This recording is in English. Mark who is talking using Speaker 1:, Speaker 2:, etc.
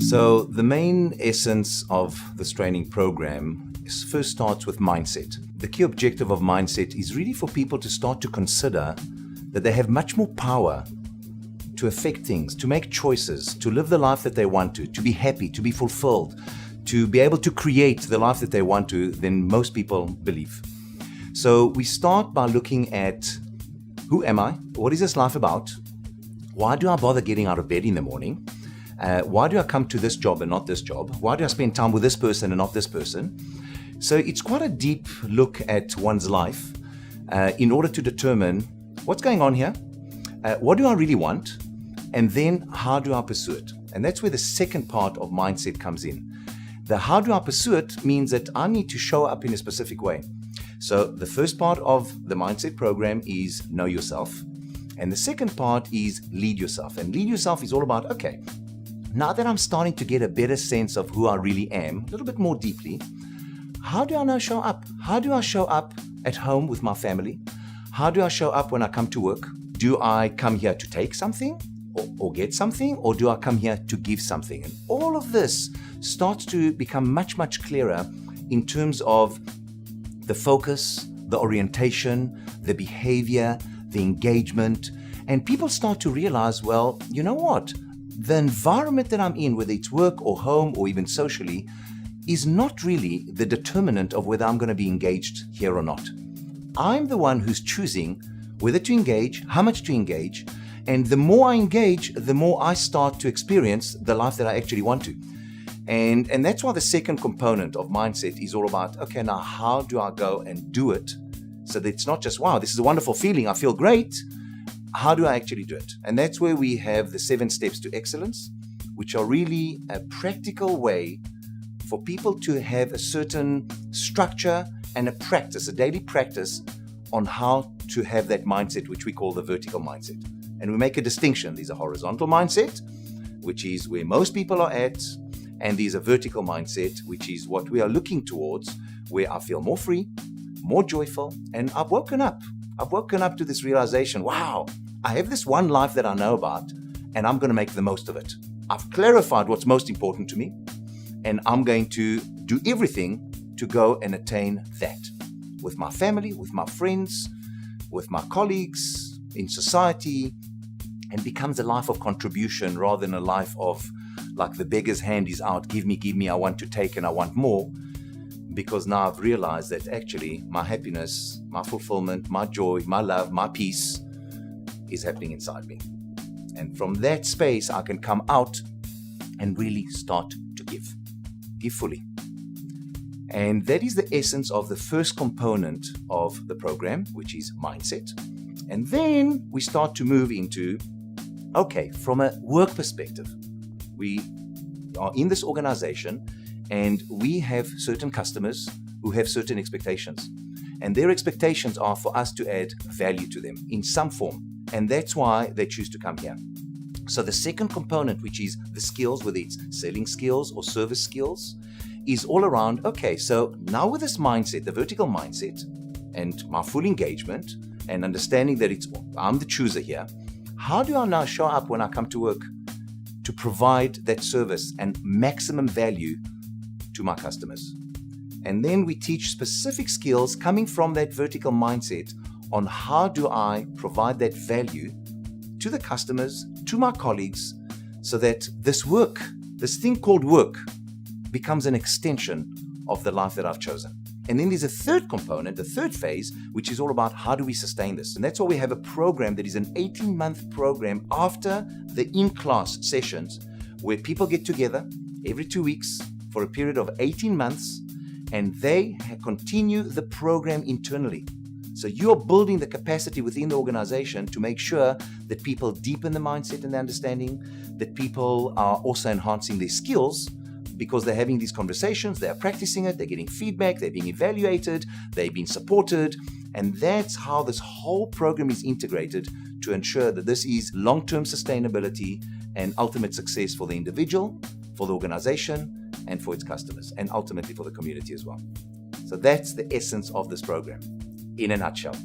Speaker 1: So the main essence of this training program first starts with mindset. The key objective of mindset is really for people to start to consider that they have much more power to affect things, to make choices, to live the life that they want to be happy, to be fulfilled, to be able to create the life that they want to than most people believe. So we start by looking at who am I? What is this life about? Why do I bother getting out of bed in the morning? Why do I come to this job and not this job? Why do I spend time with this person and not this person? So it's quite a deep look at one's life in order to determine what's going on here, what do I really want, and then how do I pursue it? And that's where the second part of mindset comes in. The how do I pursue it means that I need to show up in a specific way. So the first part of the mindset program is know yourself. And the second part is lead yourself. And lead yourself is all about, okay, now that I'm starting to get a better sense of who I really am, a little bit more deeply, how do I now show up? How do I show up at home with my family? How do I show up when I come to work? Do I come here to take something or get something, or do I come here to give something? And all of this starts to become much, much clearer in terms of the focus, the orientation, the behavior, the engagement, and people start to realize, well, you know what? The environment that I'm in, whether it's work or home or even socially, is not really the determinant of whether I'm going to be engaged here or not. I'm the one who's choosing whether to engage, how much to engage, and the more I engage, the more I start to experience the life that I actually want to. And that's why the second component of mindset is all about, okay, now how do I go and do it so that it's not just, wow, this is a wonderful feeling, I feel great. How do I actually do it? And that's where we have the 7 steps to excellence, which are really a practical way for people to have a certain structure and a practice, a daily practice on how to have that mindset, which we call the vertical mindset. And we make a distinction. There's a horizontal mindset, which is where most people are at, and there's a vertical mindset, which is what we are looking towards, where I feel more free, more joyful, and I've woken up. I've woken up to this realization, wow, I have this one life that I know about, and I'm going to make the most of it. I've clarified what's most important to me, and I'm going to do everything to go and attain that with my family, with my friends, with my colleagues, in society, and becomes a life of contribution rather than a life of like the beggar's hand is out, give me, I want to take and I want more. Because now I've realized that actually my happiness, my fulfillment, my joy, my love, my peace is happening inside me. And from that space, I can come out and really start to give fully. And that is the essence of the first component of the program, which is mindset. And then we start to move into, okay, from a work perspective, we are in this organization and we have certain customers who have certain expectations. And their expectations are for us to add value to them in some form. And that's why they choose to come here. So the second component, which is the skills, whether it's selling skills or service skills, is all around, okay, so now with this mindset, the vertical mindset, and my full engagement, and understanding that I'm the chooser here, how do I now show up when I come to work to provide that service and maximum value to my customers? And then we teach specific skills coming from that vertical mindset on how do I provide that value to the customers, to my colleagues, so that this work, this thing called work, becomes an extension of the life that I've chosen. And then there's a third component, the third phase, which is all about how do we sustain this? And that's why we have a program that is an 18-month program after the in-class sessions where people get together every 2 weeks for a period of 18 months and they continue the program internally. So you're building the capacity within the organization to make sure that people deepen the mindset and the understanding, that people are also enhancing their skills because they're having these conversations, they're practicing it, they're getting feedback, they're being evaluated, they're being supported. And that's how this whole program is integrated to ensure that this is long-term sustainability and ultimate success for the individual, for the organization, and for its customers, and ultimately for the community as well. So that's the essence of this program in a nutshell.